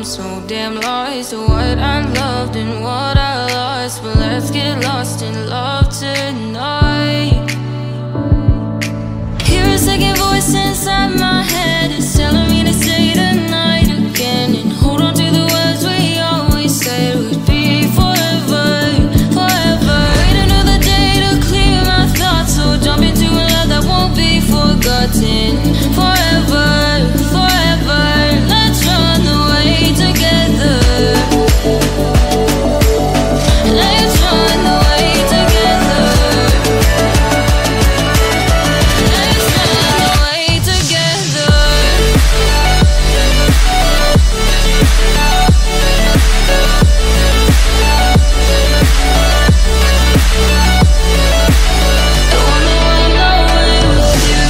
I'm so damn lost to what I loved and what I lost. But let's get lost in love tonight. Hear a second voice inside my head, it's telling me to say tonight again, and hold on to the words we always said would be forever, forever. Wait another day to clear my thoughts, so jump into a love that won't be forgotten. Forever, forever, let's run away together. Let's run away together. Let's run away together. I wanna run away with you.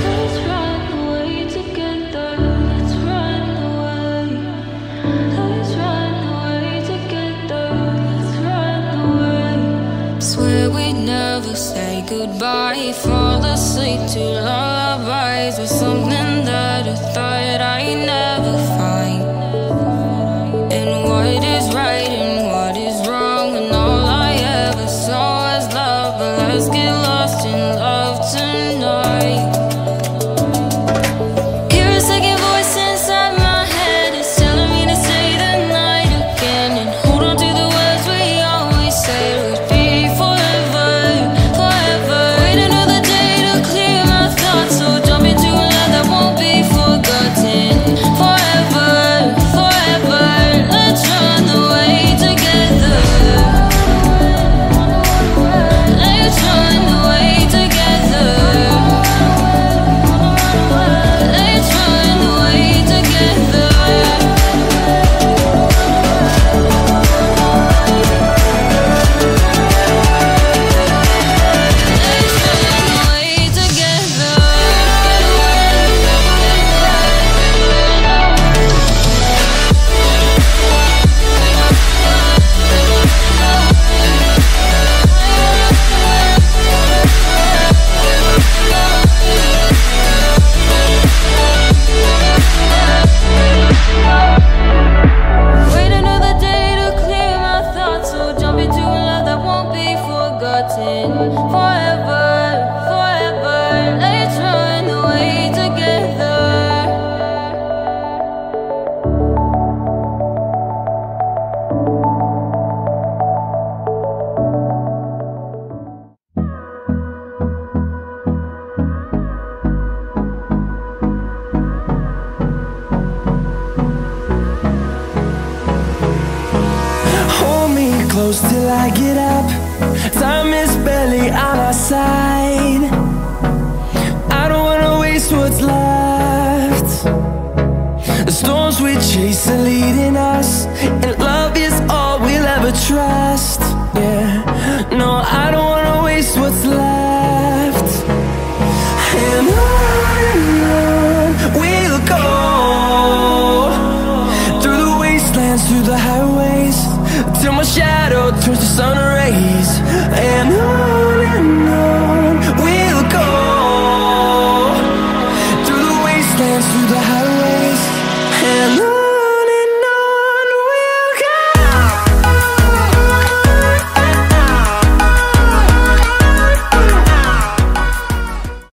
Let's run away together. Let's run away. Let's run away together. Let's run away. Swear we'd never say goodbye. Fall asleep to lullabies with something that I thought I'd never find. And what is right and what is wrong, and all I ever saw was love. But let's get lost in love tonight. Hear a second voice inside my head, it's telling me to say the night again, and hold on to the words we always said would be forever, forever. Wait another day to clear my thoughts, so jump into a love that won't be forgotten. Forever, forever, let's run away together. Let's run away together. Let's run away together. Let's run away together. Wait another day to clear my thoughts, so jump into a love that won't be forgotten. Forever, forever, let's run away together. Hold me close till I get up. Time is barely on our side. I don't wanna waste what's left. The storms we chase are leading us, and love is all we'll ever trust. Yeah, no, I don't wanna waste what's left. And on we'll go, through the wastelands, through the highways, till my shadow turns to sun rays. And on we'll go, through the wastelands, through